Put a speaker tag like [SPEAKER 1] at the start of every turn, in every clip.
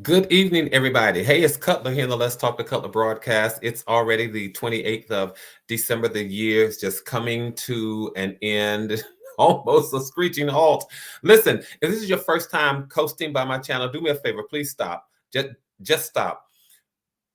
[SPEAKER 1] Good evening, everybody. Hey, it's Cutler here in the Let's Talk to Cutler broadcast. It's already the 28th of December. The year is just coming to an end, almost a screeching halt. Listen, if this is your first time coasting by my channel, do me a favor. Please stop. Just stop.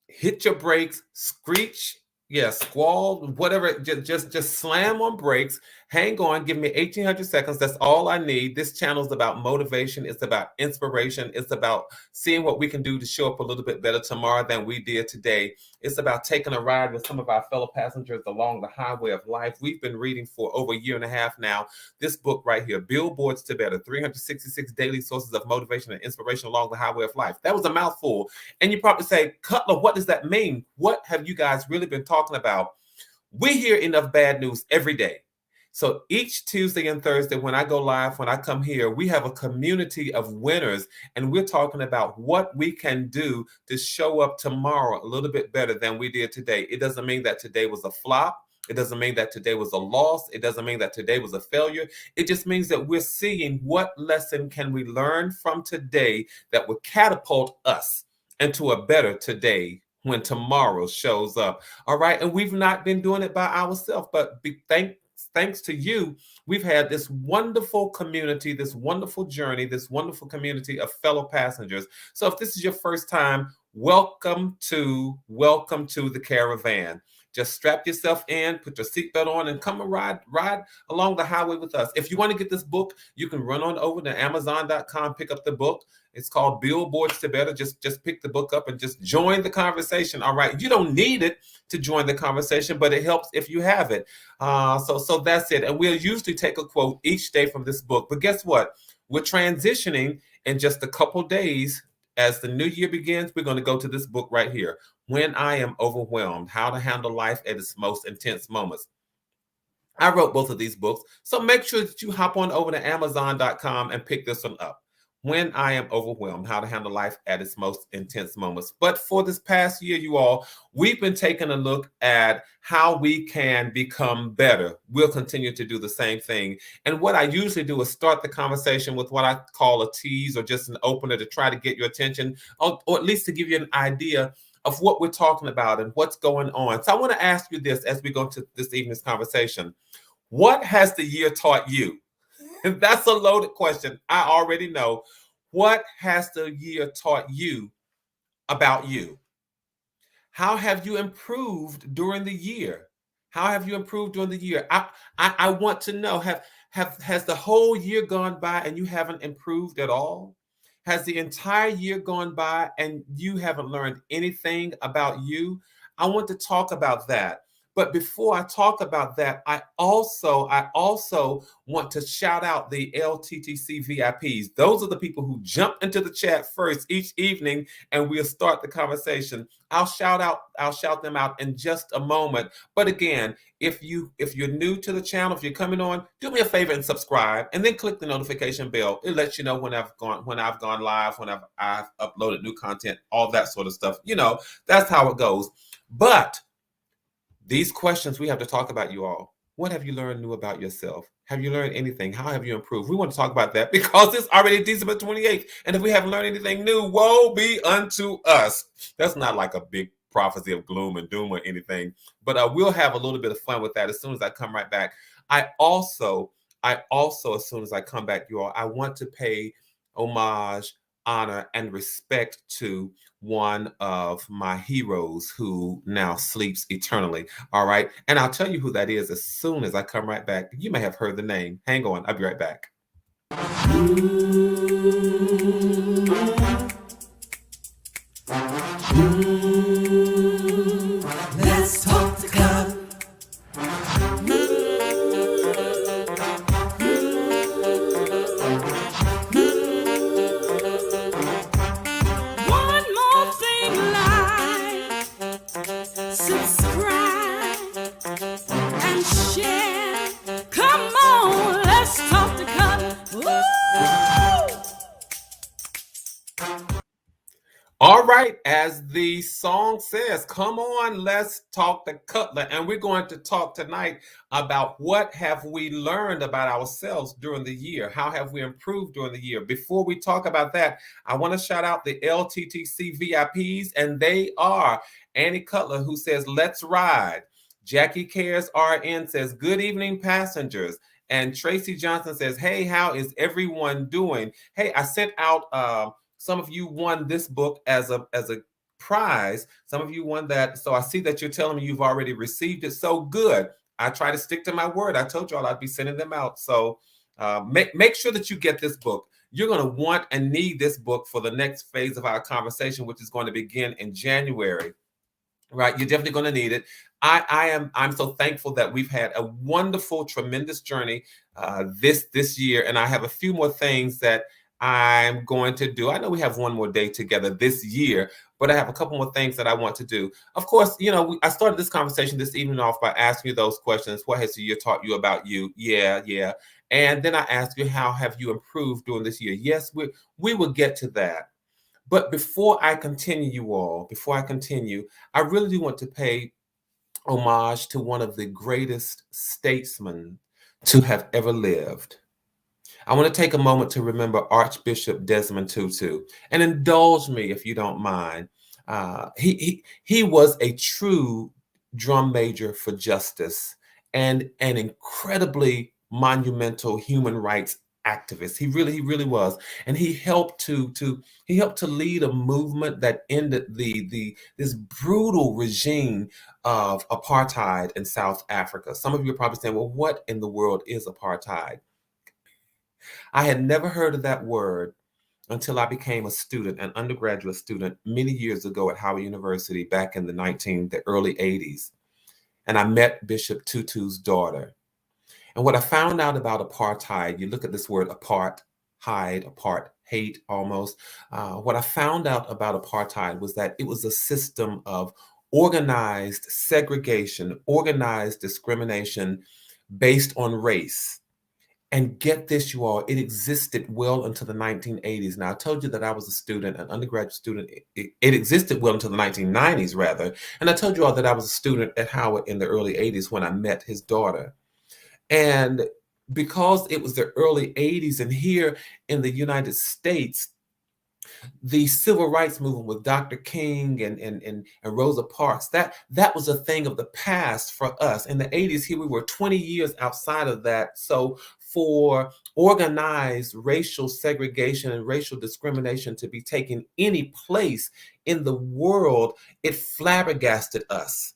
[SPEAKER 1] Hit your brakes, screech, yeah, squall, whatever. Just slam on brakes. Hang on, give me 1,800 seconds. That's all I need. This channel is about motivation. It's about inspiration. It's about seeing what we can do to show up a little bit better tomorrow than we did today. It's about taking a ride with some of our fellow passengers along the highway of life. We've been reading for over a year and a half now. This book right here, Billboards to Better, 366 Daily Sources of Motivation and Inspiration Along the Highway of Life. That was a mouthful. And you probably say, Cutler, what does that mean? What have you guys really been talking about? We hear enough bad news every day. So each Tuesday and Thursday, when I go live, when I come here, we have a community of winners, and we're talking about what we can do to show up tomorrow a little bit better than we did today. It doesn't mean that today was a flop. It doesn't mean that today was a loss. It doesn't mean that today was a failure. It just means that we're seeing what lesson can we learn from today that will catapult us into a better today when tomorrow shows up. All right. And we've not been doing it by ourselves, but thanks to you, we've had this wonderful community, this wonderful journey, this wonderful community of fellow passengers. So if this is your first time, welcome to the caravan. Just strap yourself in, put your seatbelt on, and come and ride along the highway with us. If you want to get this book, you can run on over to Amazon.com, pick up the book. It's called Billboards to Better. Just pick the book up and just join the conversation. All right. You don't need it to join the conversation, but it helps if you have it. So that's it. And we'll usually take a quote each day from this book. But guess what? We're transitioning in just a couple days. As the new year begins, we're going to go to this book right here. When I Am Overwhelmed, How to Handle Life at Its Most Intense Moments. I wrote both of these books. So make sure that you hop on over to Amazon.com and pick this one up. When I Am Overwhelmed, How to Handle Life at Its Most Intense Moments. But for this past year, you all, we've been taking a look at how we can become better. We'll continue to do the same thing. And what I usually do is start the conversation with what I call a tease or just an opener to try to get your attention, or at least to give you an idea of what we're talking about and what's going on. So I want to ask you this as we go to this evening's conversation. What has the year taught you? That's a loaded question. I already know. What has the year taught you about you? How have you improved during the year? How have you improved during the year? I want to know, has the whole year gone by and you haven't improved at all? Has the entire year gone by and you haven't learned anything about you? I want to talk about that. But before I talk about that, I also want to shout out the LTTC VIPs. Those are the people who jump into the chat first each evening, and we'll start the conversation. I'll shout them out in just a moment. But again, if you're new to the channel, if you're coming on, do me a favor and subscribe, and then click the notification bell. It lets you know when I've gone live, when I've uploaded new content, all that sort of stuff. You know, that's how it goes. But these questions we have to talk about, you all. What have you learned new about yourself? Have you learned anything? How have you improved? We want to talk about that because it's already December 28th. And if we haven't learned anything new, woe be unto us. That's not like a big prophecy of gloom and doom or anything, but we'll have a little bit of fun with that as soon as I come right back. I also, as soon as I come back, you all, I want to pay homage, honor, and respect to one of my heroes who now sleeps eternally. All right. And I'll tell you who that is as soon as I come right back. You may have heard the name. Hang on. I'll be right back. Let's talk to God. All right, as the song says, come on, let's talk to Cutler. And we're going to talk tonight about what have we learned about ourselves during the year? How have we improved during the year? Before we talk about that, I want to shout out the LTTC VIPs, and they are Annie Cutler, who says, let's ride. Jackie Cares RN says, good evening, passengers. And Tracy Johnson says, hey, how is everyone doing? Hey, I sent out some of you won this book as a prize. Some of you won that. So I see that you're telling me you've already received it. So good. I try to stick to my word. I told y'all I'd be sending them out. So make sure that you get this book. You're going to want and need this book for the next phase of our conversation, which is going to begin in January. Right, you're definitely going to need it. I'm so thankful that we've had a wonderful, tremendous journey this year, and I have a few more things that I'm going to do. I know we have one more day together this year, but I have a couple more things that I want to do. Of course, I started this conversation this evening off by asking you those questions. What has the year taught you about you? Yeah. And then I asked you, how have you improved during this year? Yes, we will get to that. But before I continue, I really do want to pay homage to one of the greatest statesmen to have ever lived. I want to take a moment to remember Archbishop Desmond Tutu, and indulge me if you don't mind. He was a true drum major for justice and an incredibly monumental human rights activist. He really was, and he helped to lead a movement that ended this brutal regime of apartheid in South Africa. Some of you are probably saying, well, what in the world is apartheid? I had never heard of that word until I became a student, an undergraduate student, many years ago at Howard University back in the early 80s. And I met Bishop Tutu's daughter. And what I found out about apartheid, you look at this word apart, hide, apart, hate almost. What I found out about apartheid was that it was a system of organized segregation, organized discrimination based on race. And get this, you all, it existed well into the 1980s. Now, I told you that I was a student, an undergraduate student. It existed well into the 1990s, rather. And I told you all that I was a student at Howard in the early 80s when I met his daughter. And because it was the early 80s, and here in the United States, the civil rights movement with Dr. King and Rosa Parks, that was a thing of the past for us. In the 80s, here we were 20 years outside of that. So for organized racial segregation and racial discrimination to be taking any place in the world, it flabbergasted us.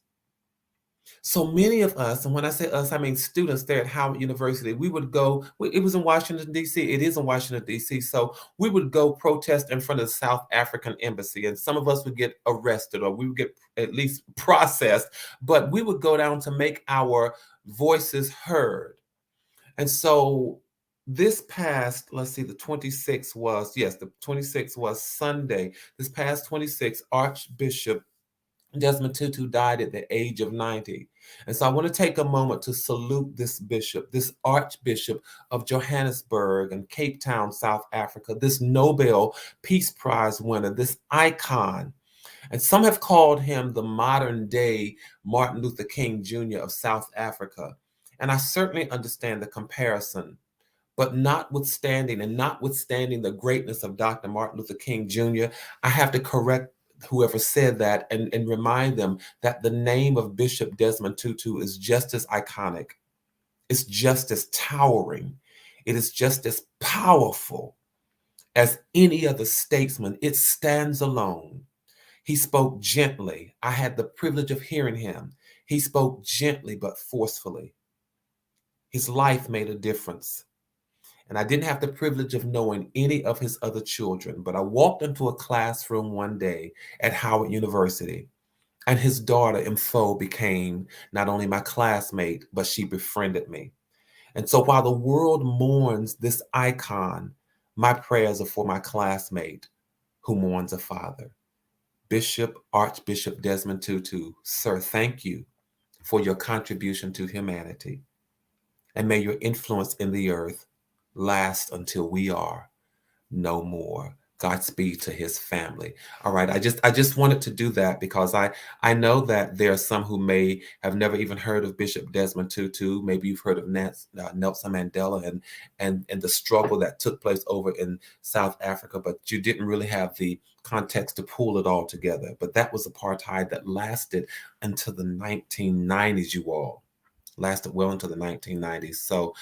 [SPEAKER 1] So many of us, and when I say us, I mean students there at Howard University, we would go, it was in Washington, D.C., it is in Washington, D.C., so we would go protest in front of the South African embassy, and some of us would get arrested, or we would get at least processed, but we would go down to make our voices heard. And so this past, let's see, the 26th was Sunday. This past 26th, Archbishop Desmond Tutu died at the age of 90. And so I want to take a moment to salute this bishop, this Archbishop of Johannesburg and Cape Town, South Africa, this Nobel Peace Prize winner, this icon. And some have called him the modern day Martin Luther King Jr. of South Africa. And I certainly understand the comparison. But notwithstanding the greatness of Dr. Martin Luther King Jr., I have to correct whoever said that and remind them that the name of Bishop Desmond Tutu is just as iconic. It's just as towering. It is just as powerful as any other statesman. It stands alone. He spoke gently. I had the privilege of hearing him. He spoke gently but forcefully. His life made a difference. And I didn't have the privilege of knowing any of his other children, but I walked into a classroom one day at Howard University, and his daughter, Mfo, became not only my classmate, but she befriended me. And so while the world mourns this icon, my prayers are for my classmate who mourns a father. Archbishop Desmond Tutu, sir, thank you for your contribution to humanity. And may your influence in the earth last until we are no more. Godspeed to his family. All right. I just wanted to do that because I know that there are some who may have never even heard of Bishop Desmond Tutu. Maybe you've heard of Nelson Mandela and the struggle that took place over in South Africa, but you didn't really have the context to pull it all together. But that was apartheid that lasted until the 1990s, you all. Lasted well into the 1990s. So,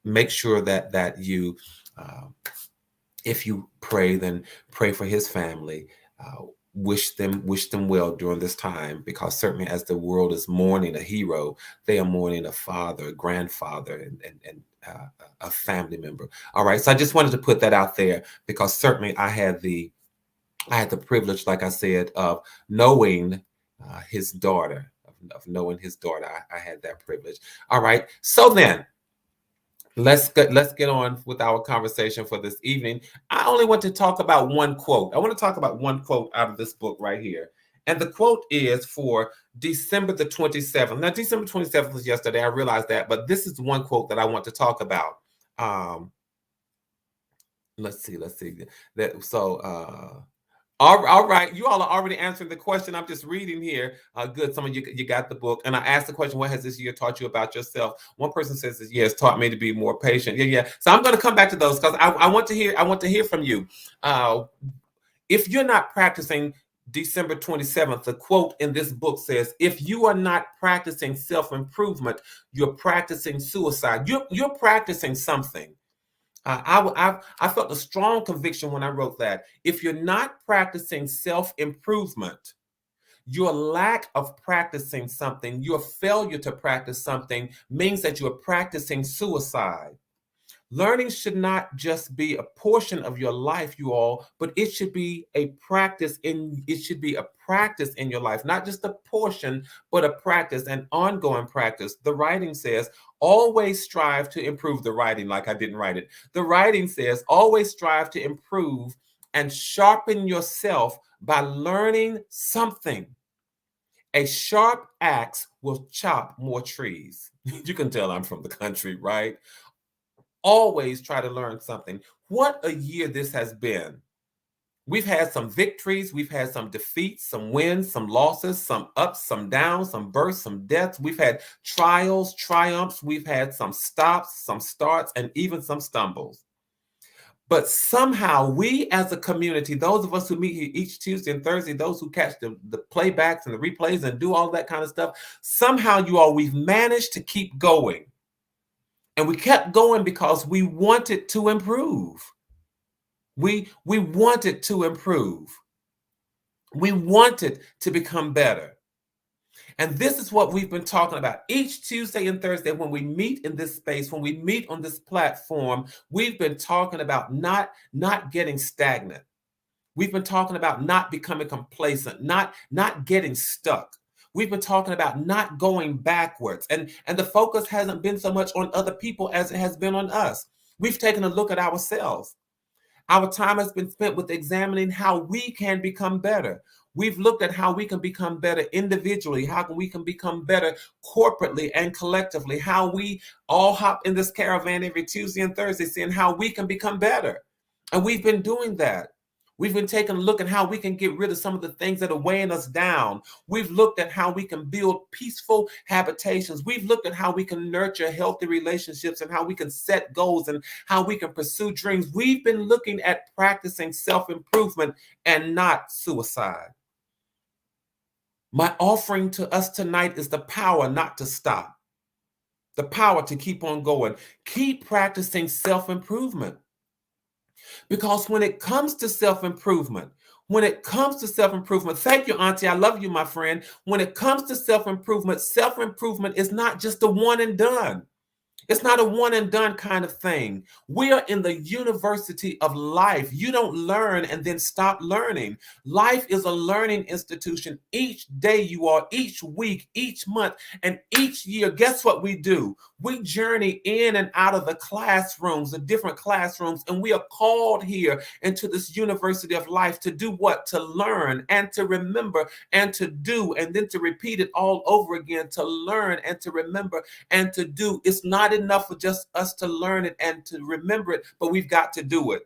[SPEAKER 1] make sure that you uh, if you pray, then pray for his family. Uh, wish them well during this time, because certainly as the world is mourning a hero, they are mourning a father, a grandfather, and a family member. All right, so I just wanted to put that out there because certainly I had the privilege, like I said, of knowing his daughter, of knowing his daughter. I had that privilege. All right, so then let's get on with our conversation for this evening. I only want to talk about one quote. I want to talk about one quote out of this book right here. And the quote is for December the 27th. Now, December 27th was yesterday. I realized that, but this is one quote that I want to talk about. Let's see. All right. You all are already answering the question. I'm just reading here. Good. Some of you got the book. And I asked the question, what has this year taught you about yourself? One person says this year has taught me to be more patient. Yeah. So I'm going to come back to those because I want to hear from you. If you're not practicing December 27th, the quote in this book says, if you are not practicing self-improvement, you're practicing suicide. You're practicing something. I felt a strong conviction when I wrote that. If you're not practicing self-improvement, your lack of practicing something, your failure to practice something means that you're practicing suicide. Learning should not just be a portion of your life, you all, but it should be a practice in your life, not just a portion, but a practice, an ongoing practice. The writing says, always strive to improve. The writing, like I didn't write it. The writing says, always strive to improve and sharpen yourself by learning something. A sharp axe will chop more trees. You can tell I'm from the country, right? Always try to learn something. What a year this has been. We've had some victories, we've had some defeats, some wins, some losses, some ups, some downs, some births, some deaths. We've had trials, triumphs, we've had some stops, some starts, and even some stumbles. But somehow we as a community, those of us who meet here each Tuesday and Thursday, those who catch the playbacks and the replays and do all that kind of stuff, somehow we've managed to keep going. And we kept going because we wanted to improve. We wanted to improve. We wanted to become better. And this is what we've been talking about each Tuesday and Thursday when we meet in this space, when we meet on this platform. We've been talking about not getting stagnant. We've been talking about not becoming complacent, not getting stuck. We've been talking about not going backwards. And the focus hasn't been so much on other people as it has been on us. We've taken a look at ourselves. Our time has been spent with examining how we can become better. We've looked at how we can become better individually, how we can become better corporately and collectively, how we all hop in this caravan every Tuesday and Thursday, seeing how we can become better. And we've been doing that. We've been taking a look at how we can get rid of some of the things that are weighing us down. We've looked at how we can build peaceful habitations. We've looked at how we can nurture healthy relationships and how we can set goals and how we can pursue dreams. We've been looking at practicing self-improvement and not suicide. My offering to us tonight is the power not to stop, the power to keep on going. Keep practicing self-improvement. Because when it comes to self-improvement, thank you, Auntie. I love you, my friend. When it comes to self-improvement is not just a one and done. It's not a one and done kind of thing. We are in the university of life. You don't learn and then stop learning. Life is a learning institution. Each day you are, each week, each month, and each year, guess what we do? We journey in and out of the classrooms, the different classrooms, and we are called here into this university of life to do what? To learn and to remember and to do, and then to repeat it all over again, to learn and to remember and to do. It's not enough for just us to learn it and to remember it, but we've got to do it.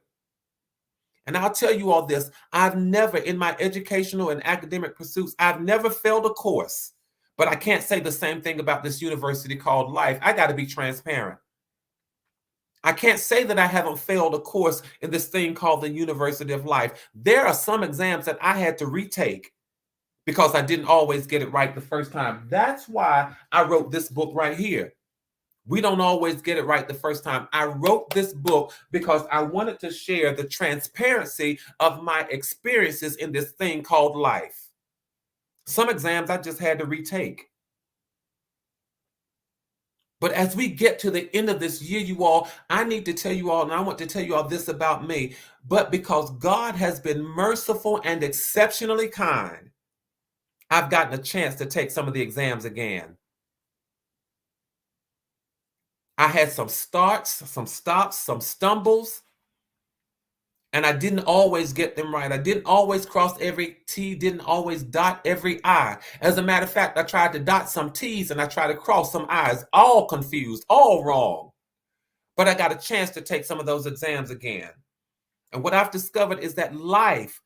[SPEAKER 1] And I'll tell you all this, I've never, in my educational and academic pursuits, I've never failed a course. But I can't say the same thing about this university called life. I got to be transparent. I can't say that I haven't failed a course in this thing called the University of Life. There are some exams that I had to retake because I didn't always get it right the first time. That's why I wrote this book right here. We don't always get it right the first time. I wrote this book because I wanted to share the transparency of my experiences in this thing called life. Some exams I just had to retake. But as we get to the end of this year, you all, I need to tell you all, and I want to tell you all this about me, but because God has been merciful and exceptionally kind, I've gotten a chance to take some of the exams again. I had some starts, some stops, some stumbles, and I didn't always get them right. I didn't always cross every T, didn't always dot every I. As a matter of fact, I tried to dot some T's and I tried to cross some I's, all confused, all wrong. But I got a chance to take some of those exams again. And what I've discovered is that life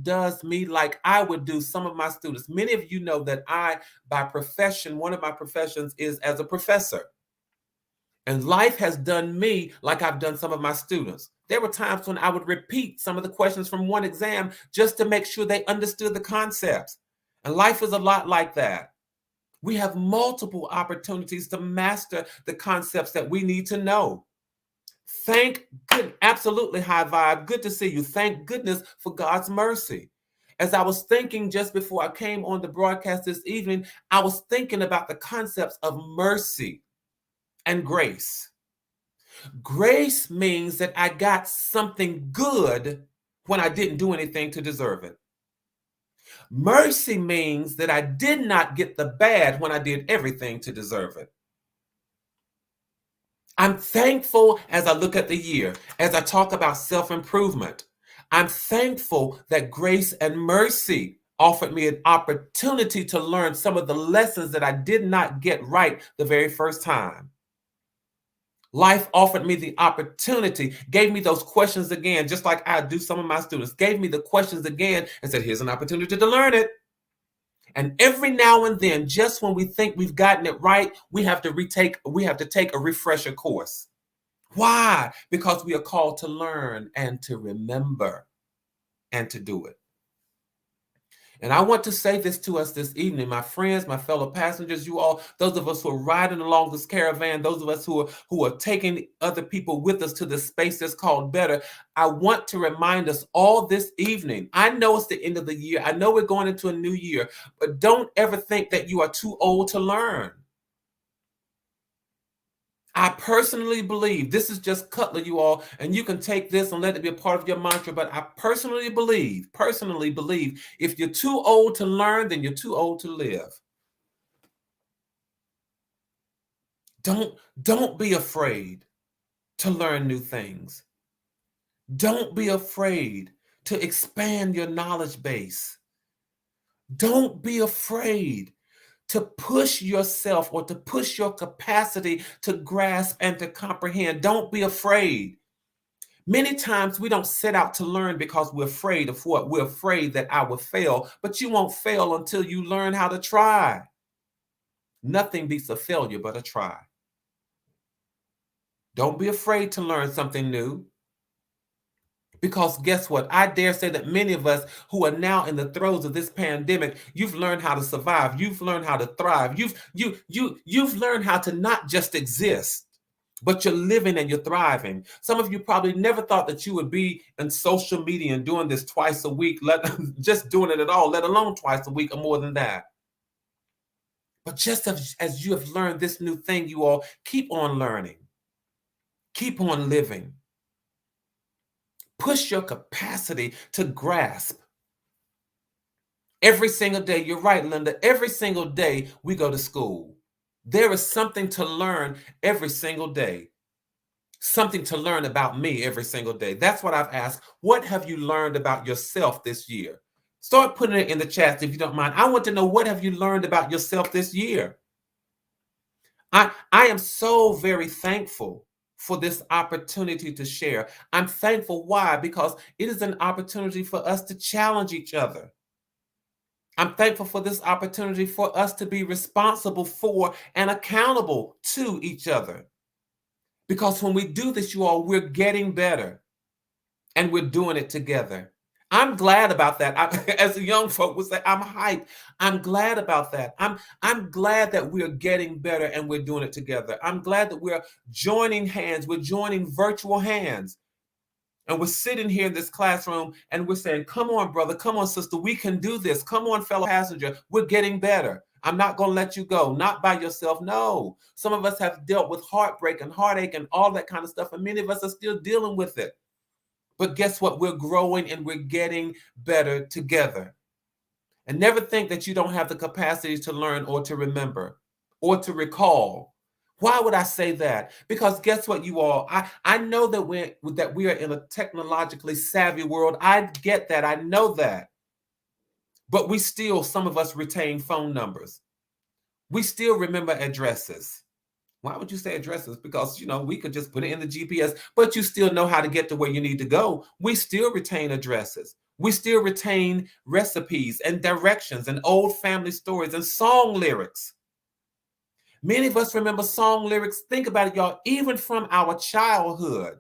[SPEAKER 1] does me like I would do some of my students. Many of you know that I, by profession, one of my professions is as a professor. And life has done me like I've done some of my students. There were times when I would repeat some of the questions from one exam just to make sure they understood the concepts. And life is a lot like that. We have multiple opportunities to master the concepts that we need to know. Absolutely high vibe. Good to see you. Thank goodness for God's mercy. As I was thinking just before I came on the broadcast this evening, I was thinking about the concepts of mercy and grace. Grace means that I got something good when I didn't do anything to deserve it. Mercy means that I did not get the bad when I did everything to deserve it. I'm thankful as I look at the year, as I talk about self-improvement. I'm thankful that grace and mercy offered me an opportunity to learn some of the lessons that I did not get right the very first time. Life offered me the opportunity, gave me those questions again, just like I do some of my students, gave me the questions again and said, here's an opportunity to learn it. And every now and then, just when we think we've gotten it right, we have to take a refresher course. Why? Because we are called to learn and to remember and to do it. And I want to say this to us this evening, my friends, my fellow passengers, you all, those of us who are riding along this caravan, those of us who are taking other people with us to the space that's called better. I want to remind us all this evening. I know it's the end of the year. I know we're going into a new year, but don't ever think that you are too old to learn. I personally believe, this is just Cutler, you all, and you can take this and let it be a part of your mantra, but I personally believe, if you're too old to learn, then you're too old to live. Don't be afraid to learn new things. Don't be afraid to expand your knowledge base. Don't be afraid to push yourself or to push your capacity to grasp and to comprehend. Don't be afraid. Many times we don't set out to learn because we're afraid of what? We're afraid that I will fail, but you won't fail until you learn how to try. Nothing beats a failure but a try. Don't be afraid to learn something new. Because guess what? I dare say that many of us who are now in the throes of this pandemic, you've learned how to survive. You've learned how to thrive. You've learned how to not just exist, but you're living and you're thriving. Some of you probably never thought that you would be in social media and doing this twice a week, just doing it at all, let alone twice a week or more than that. But just as you have learned this new thing, you all keep on learning, keep on living. Push your capacity to grasp. Every single day, you're right, Linda, every single day we go to school. There is something to learn every single day. Something to learn about me every single day. That's what I've asked. What have you learned about yourself this year? Start putting it in the chat if you don't mind. I want to know, what have you learned about yourself this year? I am so very thankful for this opportunity to share. I'm thankful. Why? Because it is an opportunity for us to challenge each other. I'm thankful for this opportunity for us to be responsible for and accountable to each other. Because when we do this, you all, we're getting better and we're doing it together. I'm glad about that. As a young folk would say, I'm hyped. I'm glad about that. I'm glad that we're getting better and we're doing it together. I'm glad that we're joining hands. We're joining virtual hands. And we're sitting here in this classroom and we're saying, come on, brother, come on, sister, we can do this. Come on, fellow passenger, we're getting better. I'm not going to let you go, not by yourself. No, some of us have dealt with heartbreak and heartache and all that kind of stuff. And many of us are still dealing with it. But guess what? We're growing and we're getting better together. And never think that you don't have the capacity to learn or to remember or to recall. Why would I say that? Because guess what, you all? I know that we are in a technologically savvy world. I get that. I know that. But we still, some of us retain phone numbers. We still remember addresses. Why would you say addresses? Because, we could just put it in the GPS, but you still know how to get to where you need to go. We still retain addresses. We still retain recipes and directions and old family stories and song lyrics. Many of us remember song lyrics, think about it, y'all, even from our childhood.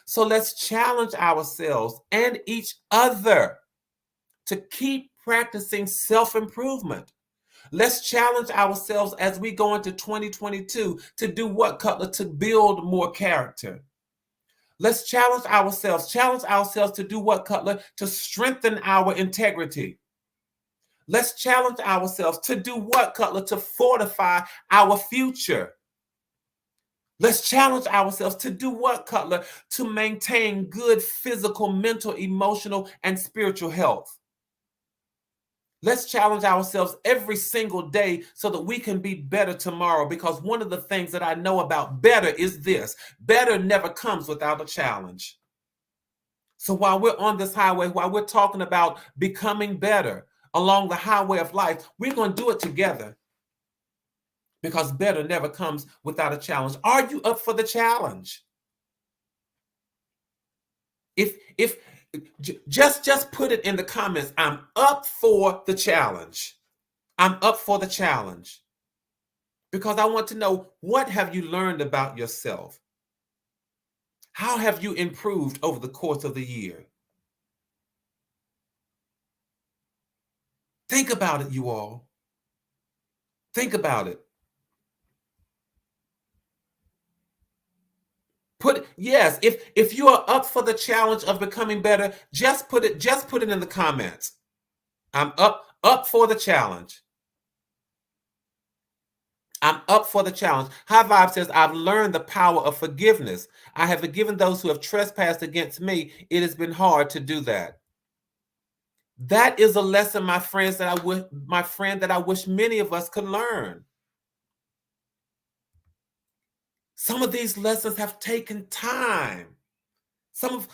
[SPEAKER 1] So let's challenge ourselves and each other to keep practicing self-improvement. Let's challenge ourselves as we go into 2022 to do what, Cutler? To build more character. Let's challenge ourselves to do what, Cutler? To strengthen our integrity. Let's challenge ourselves to do what, Cutler? To fortify our future. Let's challenge ourselves to do what, Cutler? To maintain good physical, mental, emotional, and spiritual health. Let's challenge ourselves every single day so that we can be better tomorrow, because one of the things that I know about better is this: better never comes without a challenge. So while we're on this highway, while we're talking about becoming better along the highway of life, we're going to do it together, because better never comes without a challenge. Are you up for the challenge? If just put it in the comments. I'm up for the challenge. I'm up for the challenge, because I want to know, what have you learned about yourself? How have you improved over the course of the year? Think about it, you all. Think about it. Yes, if you are up for the challenge of becoming better, just put it in the comments. I'm up for the challenge. I'm up for the challenge. High Vibe says, I've learned the power of forgiveness. I have forgiven those who have trespassed against me. It has been hard to do that. That is a lesson, my friends, that I wish many of us could learn. Some of these lessons have taken time. Some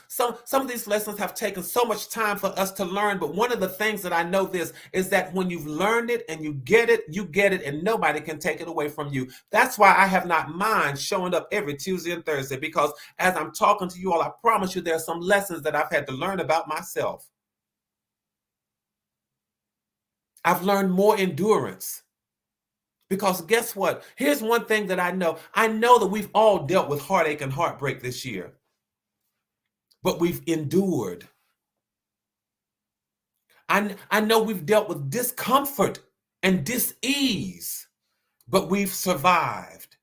[SPEAKER 1] of these lessons have taken so much time for us to learn. But one of the things that I know this is that when you've learned it and you get it, and nobody can take it away from you. That's why I have not mind showing up every Tuesday and Thursday, because as I'm talking to you all, I promise you there are some lessons that I've had to learn about myself. I've learned more endurance. Because guess what? Here's one thing that I know. I know that we've all dealt with heartache and heartbreak this year, but we've endured. I know we've dealt with discomfort and dis-ease, but we've survived.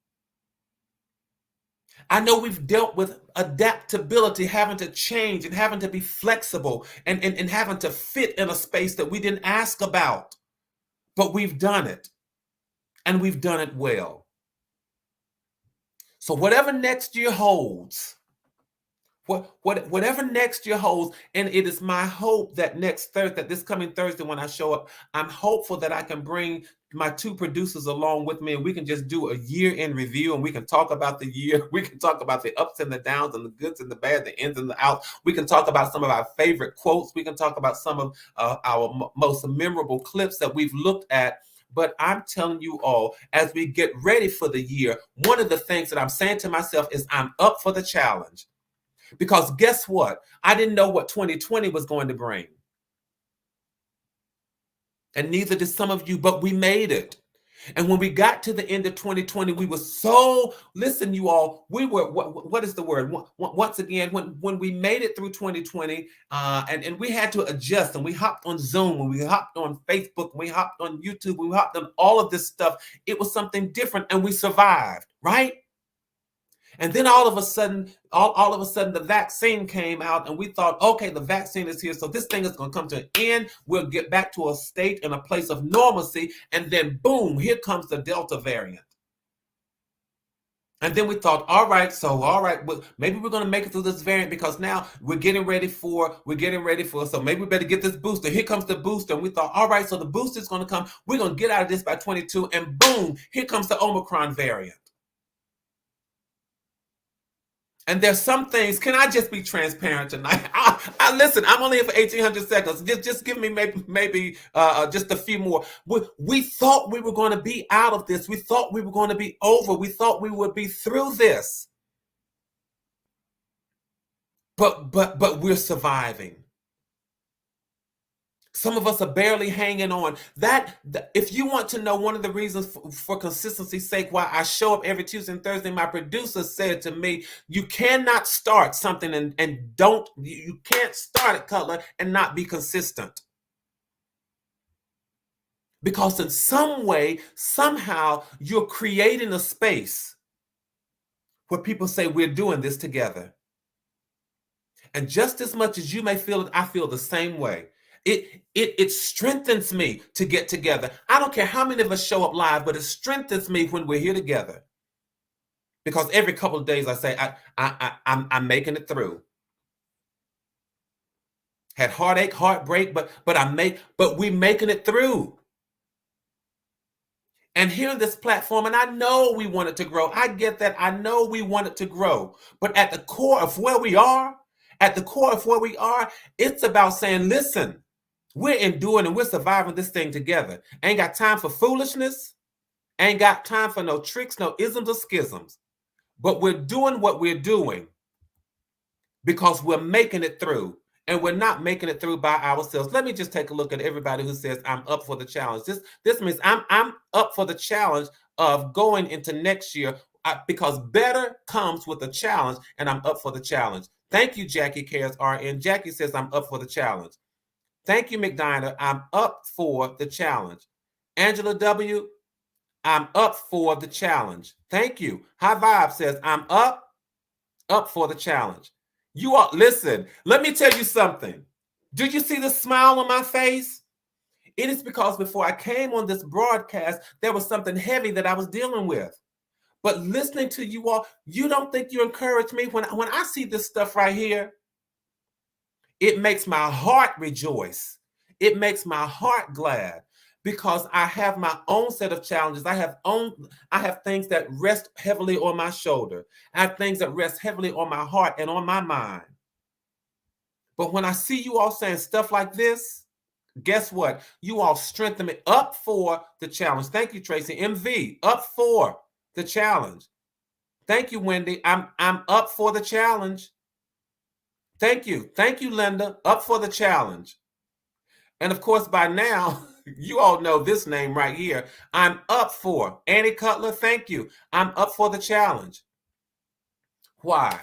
[SPEAKER 1] I know we've dealt with adaptability, having to change and having to be flexible and having to fit in a space that we didn't ask about, but we've done it. And we've done it well. So whatever next year holds, whatever next year holds, and it is my hope that this coming Thursday when I show up, I'm hopeful that I can bring my two producers along with me, and we can just do a year in review, and we can talk about the year. We can talk about the ups and the downs and the goods and the bad, the ins and the outs. We can talk about some of our favorite quotes. We can talk about some of our most memorable clips that we've looked at But I'm telling you all, as we get ready for the year, one of the things that I'm saying to myself is I'm up for the challenge. Because guess what? I didn't know what 2020 was going to bring. And neither did some of you, but we made it. And when we got to the end of 2020, we were so, listen, you all, we were, what is the word? Once again, when we made it through 2020, and we had to adjust, and we hopped on Zoom, and we hopped on Facebook, and we hopped on YouTube, we hopped on all of this stuff. It was something different, and we survived, right? And then all of a sudden, the vaccine came out, and we thought, okay, the vaccine is here, so this thing is going to come to an end. We'll get back to a state and a place of normalcy, and then boom, here comes the Delta variant. And then we thought, all right, well, maybe we're going to make it through this variant because now we're getting ready for, so maybe we better get this booster. Here comes the booster. And we thought, all right, so the booster is going to come. We're going to get out of this by 22, and boom, here comes the Omicron variant. And there's some things, can I just be transparent tonight? I listen, I'm only here for 1,800 seconds. Just give me maybe just a few more. We thought we were going to be out of this. We thought we were going to be over. We thought we would be through this. But we're surviving. Some of us are barely hanging on. If you want to know one of the reasons for consistency's sake why I show up every Tuesday and Thursday, my producer said to me, you cannot start something you can't start it, Cutler, and not be consistent. Because in some way, somehow, you're creating a space where people say, we're doing this together. And just as much as you may feel it, I feel the same way. It strengthens me to get together. I don't care how many of us show up live, but it strengthens me when we're here together. Because every couple of days I say, I'm making it through. Had heartache, heartbreak, but we're making it through. And here on this platform, and I know we want it to grow. I get that. I know we want it to grow. But at the core of where we are, it's about saying, listen, we're enduring and we're surviving this thing together. Ain't got time for foolishness. Ain't got time for no tricks, no isms or schisms. But we're doing what we're doing because we're making it through. And we're not making it through by ourselves. Let me just take a look at everybody who says, I'm up for the challenge. This means I'm up for the challenge of going into next year because better comes with a challenge, and I'm up for the challenge. Thank you, Jackie Cares RN. Jackie says, I'm up for the challenge. Thank you, McDiner. I'm up for the challenge. Angela W., I'm up for the challenge. Thank you. High Vibe says, I'm up for the challenge. You all, listen, let me tell you something. Did you see the smile on my face? It is because before I came on this broadcast, there was something heavy that I was dealing with. But listening to you all, you don't think you encourage me? When I see this stuff right here, it makes my heart rejoice. It makes my heart glad because I have my own set of challenges. I have things that rest heavily on my shoulder. I have things that rest heavily on my heart and on my mind. But when I see you all saying stuff like this, guess what? You all strengthen me up for the challenge. Thank you, Tracy. MV, up for the challenge. Thank you, Wendy. I'm up for the challenge. Thank you. Thank you, Linda. Up for the challenge. And of course, by now, you all know this name right here. I'm up for. Annie Cutler, thank you. I'm up for the challenge. Why?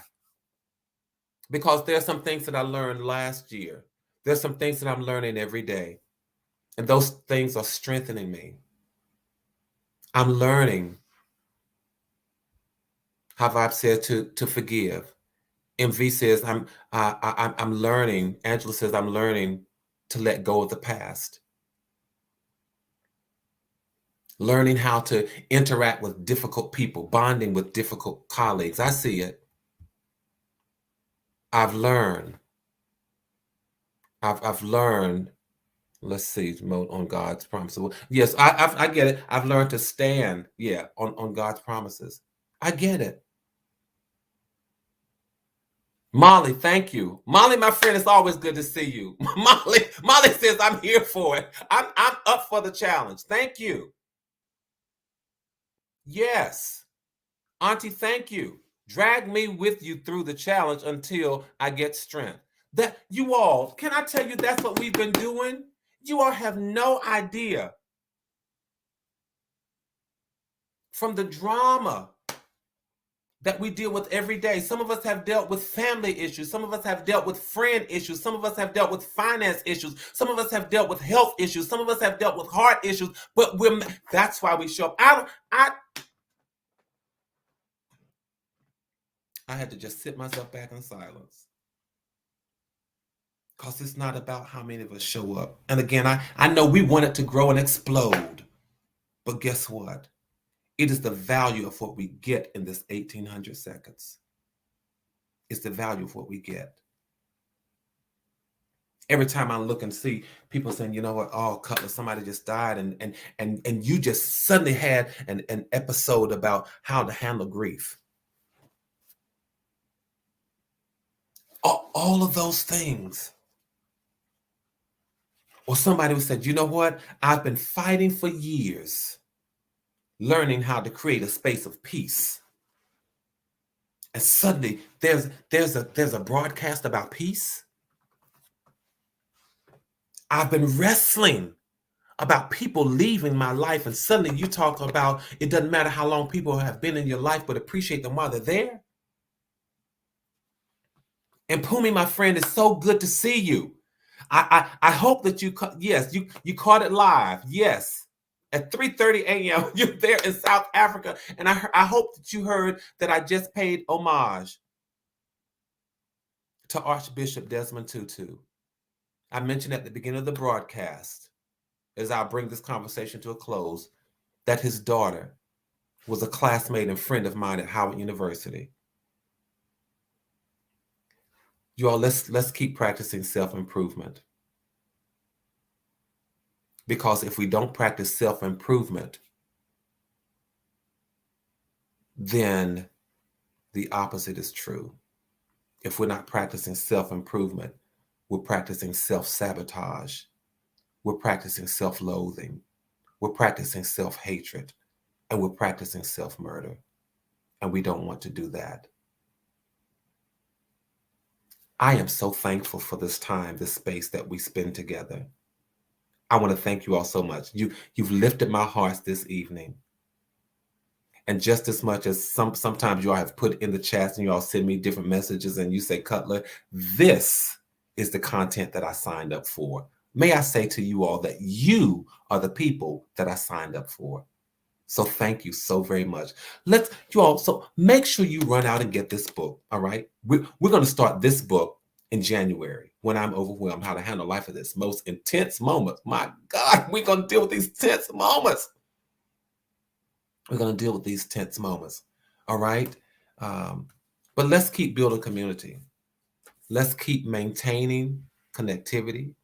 [SPEAKER 1] Because there's some things that I learned last year. There's some things that I'm learning every day. And those things are strengthening me. I'm learning, how Vibe said, to forgive. MV says, I'm learning. Angela says, I'm learning to let go of the past. Learning how to interact with difficult people, bonding with difficult colleagues. I see it. I've learned. I've learned. Let's see, on God's promises. Yes, I get it. I've learned to stand, on God's promises. I get it. Molly, thank you. Molly, my friend, it's always good to see you. Molly says, I'm here for it. I'm up for the challenge. Thank you. Yes. Auntie, thank you. Drag me with you through the challenge until I get strength. That you all, can I tell you that's what we've been doing? You all have no idea. From the drama that we deal with every day. Some of us have dealt with family issues. Some of us have dealt with friend issues. Some of us have dealt with finance issues. Some of us have dealt with health issues. Some of us have dealt with heart issues. But that's why we show up. I had to just sit myself back in silence. Because it's not about how many of us show up. And again, I know we want it to grow and explode. But guess what? It is the value of what we get in this 1800 seconds. It's the value of what we get. Every time I look and see people saying, you know what, oh, Cutler, somebody just died, and you just suddenly had an episode about how to handle grief. All of those things. Or somebody who said, you know what, I've been fighting for years, learning how to create a space of peace. And suddenly there's a broadcast about peace. I've been wrestling about people leaving my life, and suddenly you talk about it doesn't matter how long people have been in your life, but appreciate them while they're there. And Pumi, my friend, it's so good to see you. I hope that you caught it live. Yes. At 3:30 a.m. you're there in South Africa, and I hope that you heard that I just paid homage to Archbishop Desmond Tutu. I mentioned at the beginning of the broadcast, as I'll bring this conversation to a close, that his daughter was a classmate and friend of mine at Howard University. You all, let's keep practicing self-improvement. Because if we don't practice self-improvement, then the opposite is true. If we're not practicing self-improvement, we're practicing self-sabotage. We're practicing self-loathing. We're practicing self-hatred. And we're practicing self-murder. And we don't want to do that. I am so thankful for this time, this space that we spend together. I want to thank you all so much. You've lifted my heart this evening. And just as much as sometimes you all have put in the chats and you all send me different messages and you say, Cutler, this is the content that I signed up for. May I say to you all that you are the people that I signed up for. So thank you so very much. So make sure you run out and get this book, all right? We're going to start this book in January when I'm overwhelmed, how to handle life at this most intense moment. My God, we're going to deal with these tense moments. We're going to deal with these tense moments, all right? But let's keep building community. Let's keep maintaining connectivity.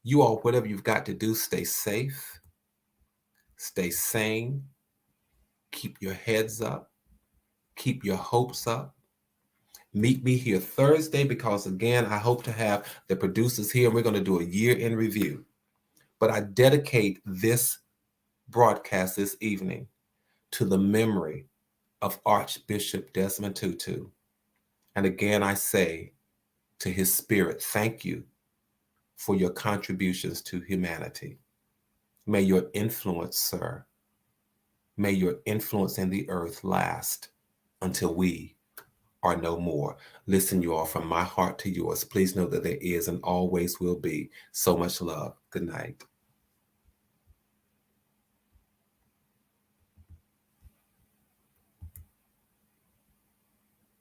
[SPEAKER 1] You all, whatever you've got to do, stay safe, stay sane, keep your heads up, keep your hopes up. Meet me here Thursday because, again, I hope to have the producers here and we're going to do a year in review. But I dedicate this broadcast this evening to the memory of Archbishop Desmond Tutu. And again, I say to his spirit, thank you for your contributions to humanity. May your influence, sir, may your influence in the earth last until we are no more. Listen, you all, from my heart to yours, please know that there is and always will be so much love. Good night.